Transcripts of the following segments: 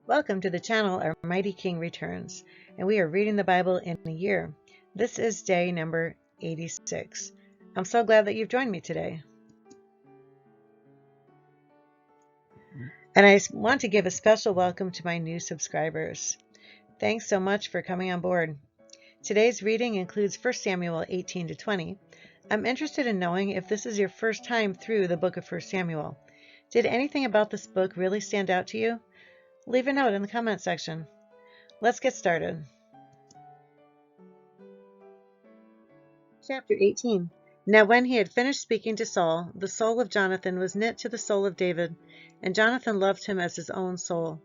Welcome to the channel. Our Mighty King returns, and we are reading the Bible in a year. This is day number 86. I'm so glad that you've joined me today. And I want to give a special welcome to my new subscribers. Thanks so much for coming on board. Today's reading includes 1 Samuel 18 to 20. I'm interested in knowing if this is your first time through the book of 1 Samuel. Did anything about this book really stand out to you? Leave a note in the comment section. Let's get started. Chapter 18. Now when he had finished speaking to Saul, the soul of Jonathan was knit to the soul of David, and Jonathan loved him as his own soul.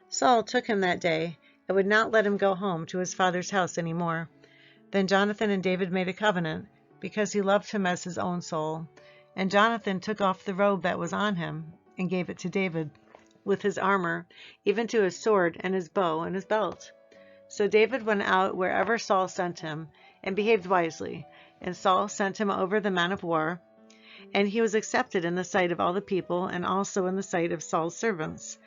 Saul took him that day, and would not let him go home to his father's house any more. Then Jonathan and David made a covenant, because he loved him as his own soul. And Jonathan took off the robe that was on him, and gave it to David, with his armor, even to his sword and his bow and his belt. So David went out wherever Saul sent him, and behaved wisely. And Saul sent him over the men of war, and he was accepted in the sight of all the people, and also in the sight of Saul's servants.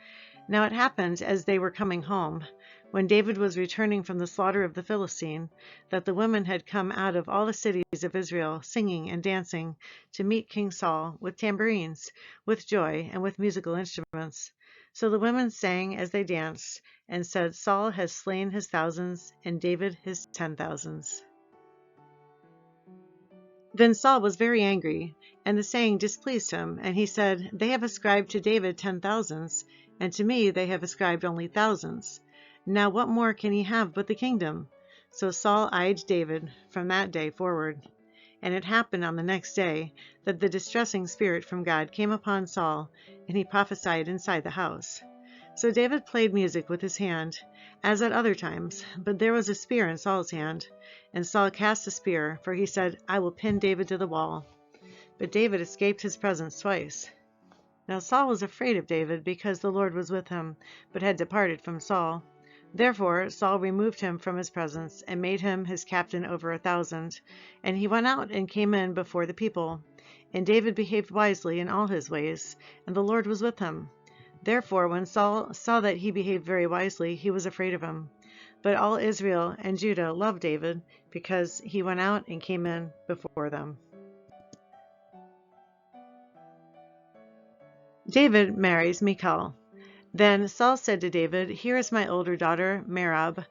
Now it happened, as they were coming home, when David was returning from the slaughter of the Philistine, that the women had come out of all the cities of Israel, singing and dancing, to meet King Saul, with tambourines, with joy, and with musical instruments. So the women sang as they danced, and said, Saul has slain his thousands, and David his 10,000s. Then Saul was very angry, and the saying displeased him, and he said, They have ascribed to David 10,000s, and to me they have ascribed only thousands. Now what more can he have but the kingdom? So Saul eyed David from that day forward. And it happened on the next day that the distressing spirit from God came upon Saul, and he prophesied inside the house. So David played music with his hand, as at other times, but there was a spear in Saul's hand. And Saul cast the spear, for he said, I will pin David to the wall. But David escaped his presence twice. Now Saul was afraid of David, because the Lord was with him, but had departed from Saul. Therefore Saul removed him from his presence, and made him his captain over 1,000. And he went out and came in before the people. And David behaved wisely in all his ways, and the Lord was with him. Therefore when Saul saw that he behaved very wisely, he was afraid of him. But all Israel and Judah loved David, because he went out and came in before them. David marries Michal. Then Saul said to David, Here is my older daughter, Merab.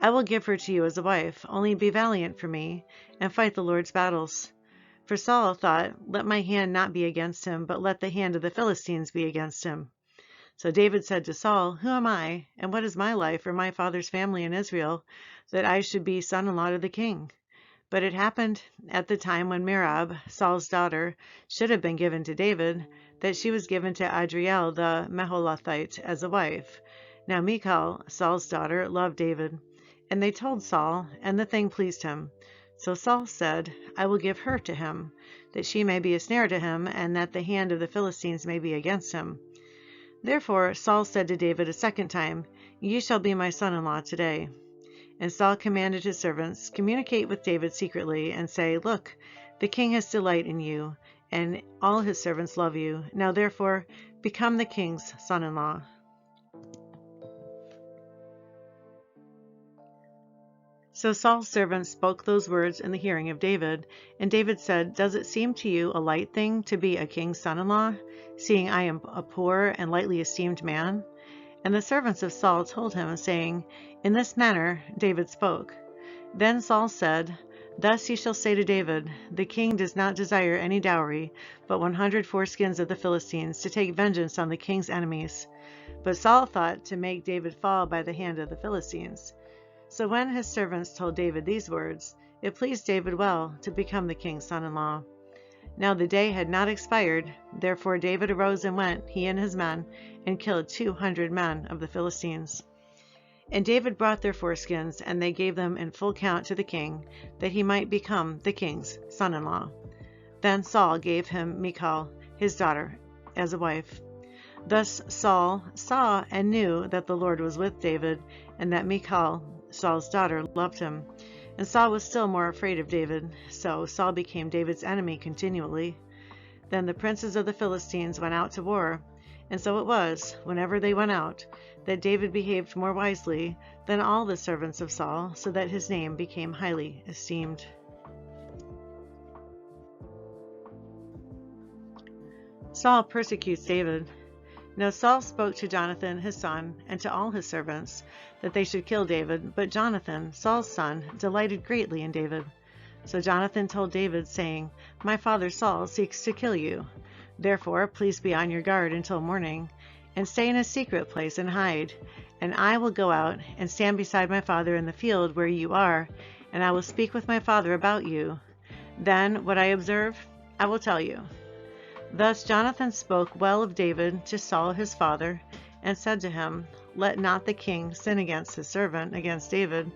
I will give her to you as a wife, only be valiant for me, and fight the Lord's battles. For Saul thought, Let my hand not be against him, but let the hand of the Philistines be against him. So David said to Saul, Who am I, and what is my life or my father's family in Israel, that I should be son-in-law to the king? But it happened at the time when Merab, Saul's daughter, should have been given to David, that she was given to Adriel the Meholathite as a wife. Now Michal, Saul's daughter, loved David. And they told Saul, and the thing pleased him. So Saul said, I will give her to him, that she may be a snare to him, and that the hand of the Philistines may be against him. Therefore Saul said to David a second time, You shall be my son-in-law today. And Saul commanded his servants, Communicate with David secretly, and say, Look, the king has delight in you, and all his servants love you. Now therefore become the king's son-in-law. So Saul's servants spoke those words in the hearing of David. And David said, Does it seem to you a light thing to be a king's son-in-law, seeing I am a poor and lightly esteemed man? And the servants of Saul told him, saying, In this manner David spoke. Then Saul said, Thus you shall say to David, The king does not desire any dowry, but 100 foreskins of the Philistines, to take vengeance on the king's enemies. But Saul thought to make David fall by the hand of the Philistines. So when his servants told David these words, it pleased David well to become the king's son-in-law. Now the day had not expired, therefore David arose and went, he and his men, and killed 200 men of the Philistines. And David brought their foreskins, and they gave them in full count to the king, that he might become the king's son-in-law. Then Saul gave him Michal, his daughter, as a wife. Thus Saul saw and knew that the Lord was with David, and that Michal, Saul's daughter, loved him. And Saul was still more afraid of David, so Saul became David's enemy continually. Then the princes of the Philistines went out to war, And so it was, whenever they went out, that David behaved more wisely than all the servants of Saul, so that his name became highly esteemed. Saul persecutes David. Now Saul spoke to Jonathan his son and to all his servants that they should kill David, but Jonathan, Saul's son, delighted greatly in David. So Jonathan told David, saying, My father Saul seeks to kill you. Therefore please be on your guard until morning, and stay in a secret place and hide, and I will go out and stand beside my father in the field where you are, and I will speak with my father about you. Then what I observe, I will tell you. Thus Jonathan spoke well of David to Saul his father, and said to him, Let not the king sin against his servant, against David,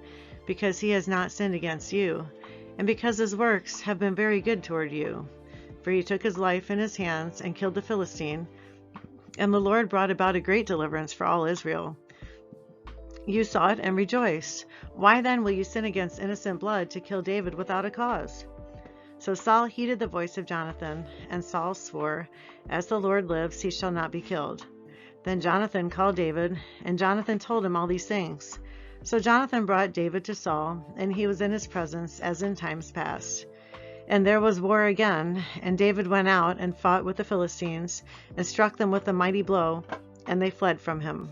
because he has not sinned against you, and because his works have been very good toward you. For he took his life in his hands and killed the Philistine, and the Lord brought about a great deliverance for all Israel. You saw it and rejoiced. Why then will you sin against innocent blood to kill David without a cause? So Saul heeded the voice of Jonathan, and Saul swore, As the Lord lives, he shall not be killed. Then Jonathan called David, and Jonathan told him all these things. So Jonathan brought David to Saul, and he was in his presence as in times past. And there was war again, and David went out and fought with the Philistines, and struck them with a mighty blow, and they fled from him.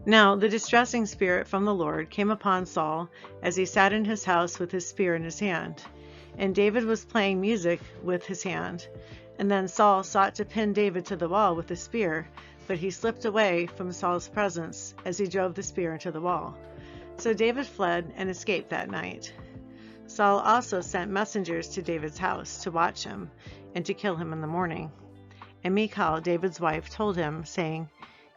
Now the distressing spirit from the Lord came upon Saul as he sat in his house with his spear in his hand. And David was playing music with his hand. And then Saul sought to pin David to the wall with the spear, but he slipped away from Saul's presence as he drove the spear into the wall. So David fled and escaped that night. Saul also sent messengers to David's house to watch him and to kill him in the morning. And Michal, David's wife, told him, saying,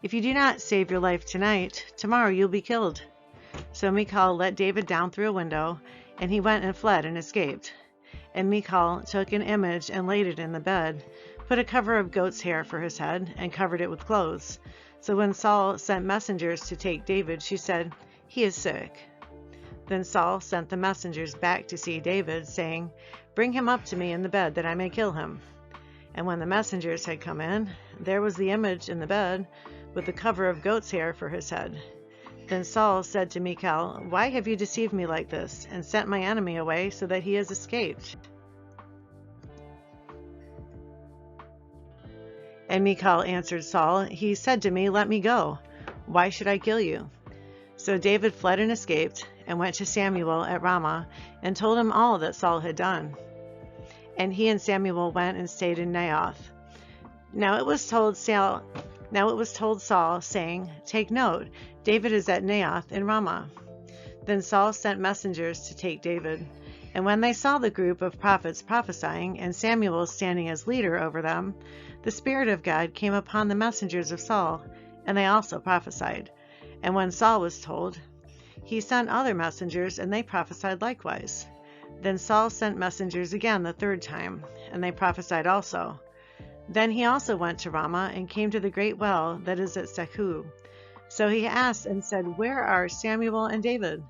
If you do not save your life tonight, tomorrow you'll be killed. So Michal let David down through a window, and he went and fled and escaped. And Michal took an image and laid it in the bed, put a cover of goat's hair for his head, and covered it with clothes. So when Saul sent messengers to take David, she said, He is sick. Then Saul sent the messengers back to see David, saying, Bring him up to me in the bed, that I may kill him. And when the messengers had come in, there was the image in the bed, with the cover of goat's hair for his head. Then Saul said to Michal, Why have you deceived me like this, and sent my enemy away so that he has escaped? And Michal answered Saul, He said to me, Let me go. Why should I kill you? So David fled and escaped, and went to Samuel at Ramah, and told him all that Saul had done. And he and Samuel went and stayed in Naioth. Now it was told Saul, saying, Take note, David is at Naioth in Ramah. Then Saul sent messengers to take David. And when they saw the group of prophets prophesying, and Samuel standing as leader over them, the Spirit of God came upon the messengers of Saul, and they also prophesied. And when Saul was told, he sent other messengers, and they prophesied likewise. Then Saul sent messengers again the third time, and they prophesied also. Then he also went to Ramah, and came to the great well that is at Sechu. So he asked and said, Where are Samuel and David?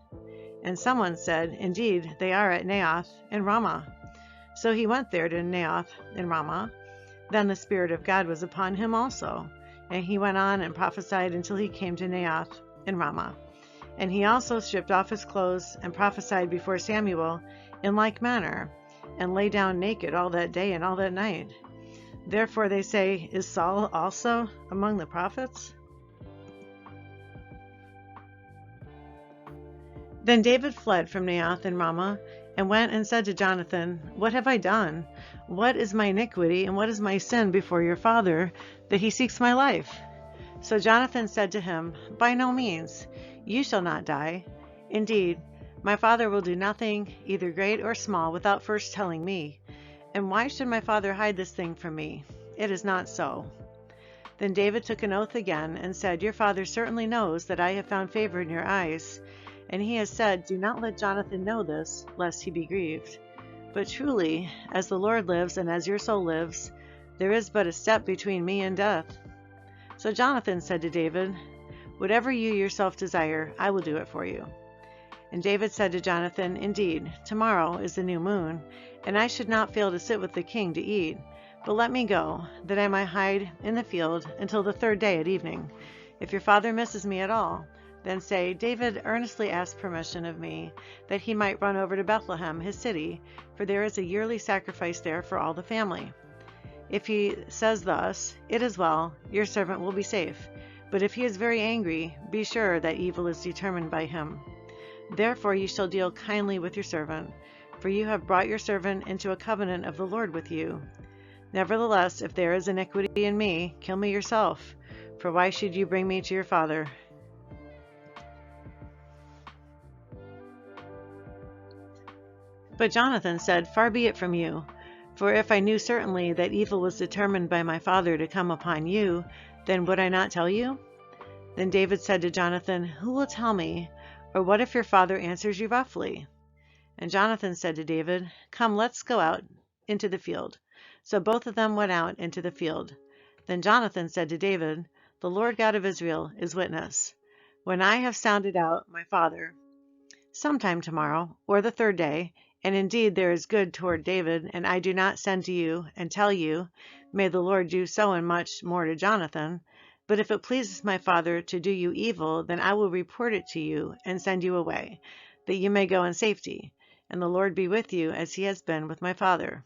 And someone said, Indeed, they are at Naioth in Ramah. So he went there to Naioth in Ramah. Then the Spirit of God was upon him also, and he went on and prophesied until he came to Naioth in Ramah. And he also stripped off his clothes and prophesied before Samuel in like manner, and lay down naked all that day and all that night. Therefore they say, Is Saul also among the prophets? Then David fled from Naioth in Ramah, and went and said to Jonathan, What have I done? What is my iniquity, and what is my sin before your father, that he seeks my life? So Jonathan said to him, By no means, you shall not die. Indeed, my father will do nothing, either great or small, without first telling me. And why should my father hide this thing from me? It is not so. Then David took an oath again, and said, Your father certainly knows that I have found favor in your eyes. And he has said, Do not let Jonathan know this, lest he be grieved. But truly, as the Lord lives, and as your soul lives, there is but a step between me and death. So Jonathan said to David, Whatever you yourself desire, I will do it for you. And David said to Jonathan, Indeed, tomorrow is the new moon, and I should not fail to sit with the king to eat. But let me go, that I may hide in the field until the third day at evening. If your father misses me at all, then say, David earnestly asked permission of me, that he might run over to Bethlehem, his city, for there is a yearly sacrifice there for all the family. If he says thus, It is well, your servant will be safe. But if he is very angry, be sure that evil is determined by him. Therefore you shall deal kindly with your servant, for you have brought your servant into a covenant of the Lord with you. Nevertheless, if there is iniquity in me, kill me yourself, for why should you bring me to your father? But Jonathan said, Far be it from you, for if I knew certainly that evil was determined by my father to come upon you, then would I not tell you? Then David said to Jonathan, Who will tell me? Or what if your father answers you roughly? And Jonathan said to David, Come, let's go out into the field. So both of them went out into the field. Then Jonathan said to David, The Lord God of Israel is witness. When I have sounded out my father, sometime tomorrow, or the third day, and indeed there is good toward David, and I do not send to you and tell you, May the Lord do so and much more to Jonathan. But if it pleases my father to do you evil, then I will report it to you and send you away, that you may go in safety. And the Lord be with you as he has been with my father.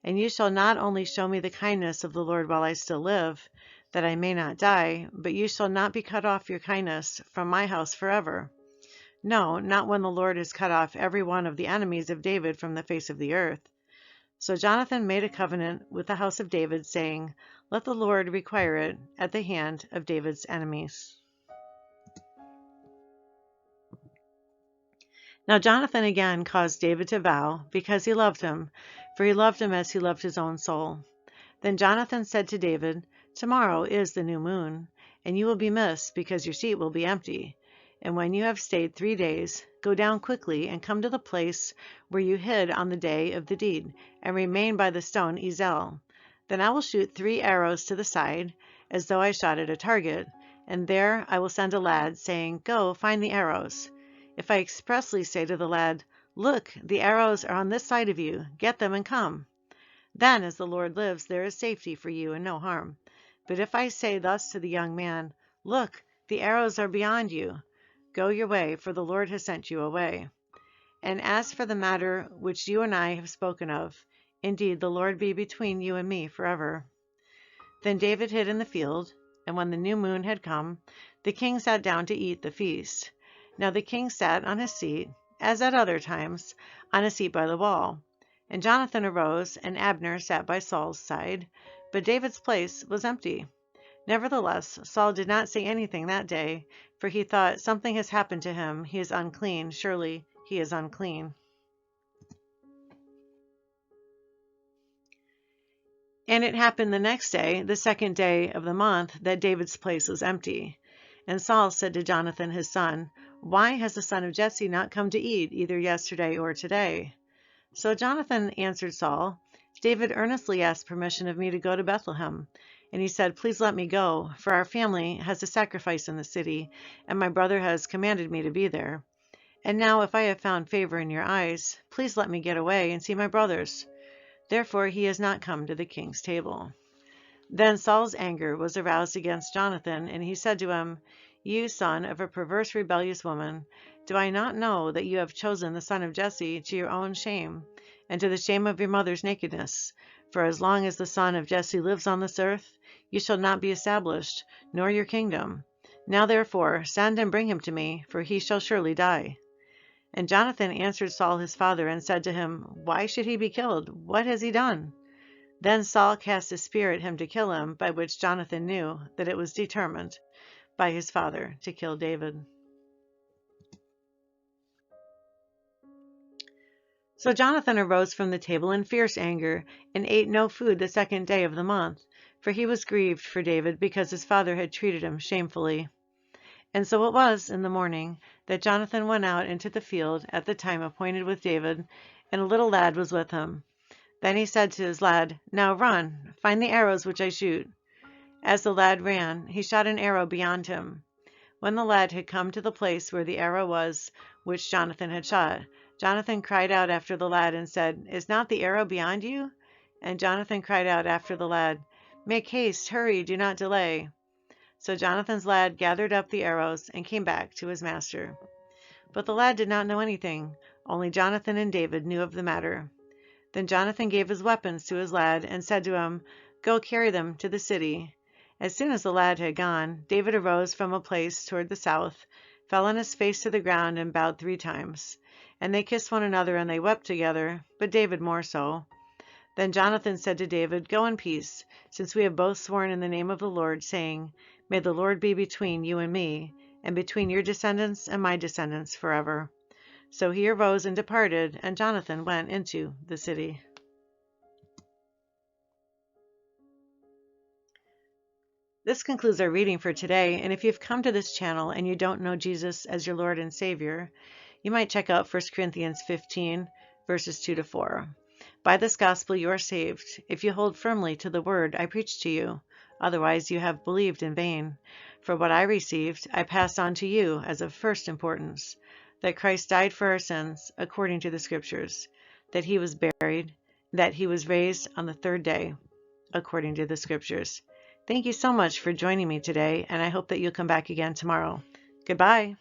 And you shall not only show me the kindness of the Lord while I still live, that I may not die, but you shall not be cut off your kindness from my house forever. No, not when the Lord has cut off every one of the enemies of David from the face of the earth. So Jonathan made a covenant with the house of David, saying, Let the Lord require it at the hand of David's enemies. Now Jonathan again caused David to vow, because he loved him, for he loved him as he loved his own soul. Then Jonathan said to David, Tomorrow is the new moon, and you will be missed, because your seat will be empty. And when you have stayed 3 days, go down quickly and come to the place where you hid on the day of the deed, and remain by the stone Ezel. Then I will shoot 3 arrows to the side, as though I shot at a target, and there I will send a lad, saying, Go, find the arrows. If I expressly say to the lad, Look, the arrows are on this side of you, get them and come. Then, as the Lord lives, there is safety for you and no harm. But if I say thus to the young man, Look, the arrows are beyond you, go your way, for the Lord has sent you away. And as for the matter which you and I have spoken of, indeed the Lord be between you and me forever. Then David hid in the field, and when the new moon had come, the king sat down to eat the feast. Now the king sat on his seat, as at other times, on a seat by the wall. And Jonathan arose, and Abner sat by Saul's side, but David's place was empty. Nevertheless, Saul did not say anything that day, for he thought, Something has happened to him, he is unclean, surely he is unclean. And it happened the next day, the second day of the month, that David's place was empty. And Saul said to Jonathan his son, Why has the son of Jesse not come to eat, either yesterday or today? So Jonathan answered Saul, David earnestly asked permission of me to go to Bethlehem. And he said, Please let me go, for our family has a sacrifice in the city, and my brother has commanded me to be there. And now, if I have found favor in your eyes, please let me get away and see my brothers. Therefore he has not come to the king's table. Then Saul's anger was aroused against Jonathan, and he said to him, You son of a perverse, rebellious woman, do I not know that you have chosen the son of Jesse to your own shame, and to the shame of your mother's nakedness? For as long as the son of Jesse lives on this earth, you shall not be established, nor your kingdom. Now therefore send and bring him to me, for he shall surely die. And Jonathan answered Saul his father, and said to him, Why should he be killed? What has he done? Then Saul cast a spear at him to kill him, by which Jonathan knew that it was determined by his father to kill David. So Jonathan arose from the table in fierce anger, and ate no food the second day of the month, for he was grieved for David, because his father had treated him shamefully. And so it was in the morning that Jonathan went out into the field at the time appointed with David, and a little lad was with him. Then he said to his lad, Now run, find the arrows which I shoot. As the lad ran, he shot an arrow beyond him. When the lad had come to the place where the arrow was which Jonathan had shot, Jonathan cried out after the lad and said, "Is not the arrow beyond you?" And Jonathan cried out after the lad, "Make haste, hurry, do not delay." So Jonathan's lad gathered up the arrows and came back to his master. But the lad did not know anything, only Jonathan and David knew of the matter. Then Jonathan gave his weapons to his lad and said to him, "Go carry them to the city." As soon as the lad had gone, David arose from a place toward the south, fell on his face to the ground, and bowed 3 times. And they kissed one another, and they wept together, but David more so. Then Jonathan said to David, "Go in peace, since we have both sworn in the name of the Lord, saying, 'May the Lord be between you and me, and between your descendants and my descendants forever.'" So he arose and departed, and Jonathan went into the city. This concludes our reading for today, and if you've come to this channel and you don't know Jesus as your Lord and Savior, you might check out 1 Corinthians 15, verses 2 to 4. By this gospel you are saved, if you hold firmly to the word I preached to you. Otherwise you have believed in vain. For what I received, I passed on to you as of first importance, that Christ died for our sins, according to the Scriptures, that he was buried, that he was raised on the 3rd day, according to the Scriptures. Thank you so much for joining me today, and I hope that you'll come back again tomorrow. Goodbye.